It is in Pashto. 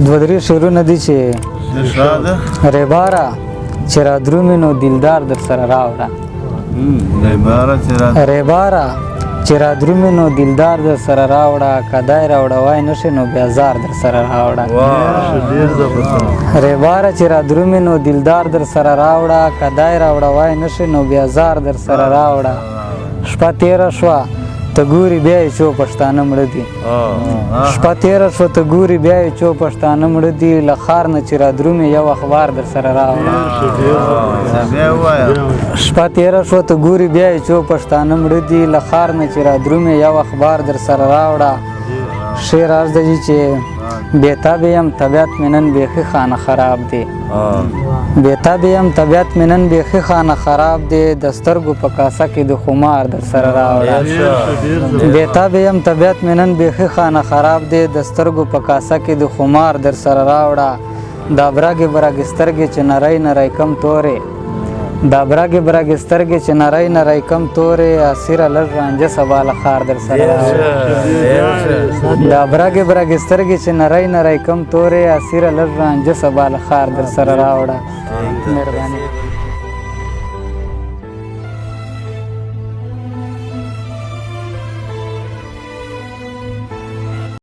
دوه درې شعرونه دي چې ریباره چې را درومي نو دلدار در سره راوړه ریباره چې را درومي نو دلدار در سره راوړه کدای راوړوای نشي نو بیا زار در سره راوړه ریباره چې را درومي نو دلدار در سره راوړه کدای راوړوای نشي نو بیا زار در سره راوړه شپه تیره شوه ته ګوري بیا یې څو پښتانه مړه دي شپه تیره شوه ته ګوري بیا یې څو پښتانه مړه دي له ښار نه چې را درومي یو اخبار در سره راوړه شپه تیره شوه ته ګوري بیا یې څو پښتانه مړه دي له ښار نه چې را درومي یو اخبار در سره راوړه شعر عرض دی چې بېتابه یم طبیعت مې نن بیخي خانه خراب دی بېتابه یم طبیعت مې نن بیخي خانه خراب دی د سترګو په کاسه کې د خمار در سره راوړه بېتابه یم طبیعت مې نن بیخي خانه خراب دی د سترګو په کاسه کې د خمار در سره راوړه دا برګې برګې سترګې چې نری نری کم تورې دا برګې برګې سترګې چې نری نری کم تورې اسیره لږ رانجه سبا له ښار در سره راوړه دا برګې برګې سترګې چې نری نری کم تورې اسیره لږ رانجه سبا له ښار در سره راوړه مهرباني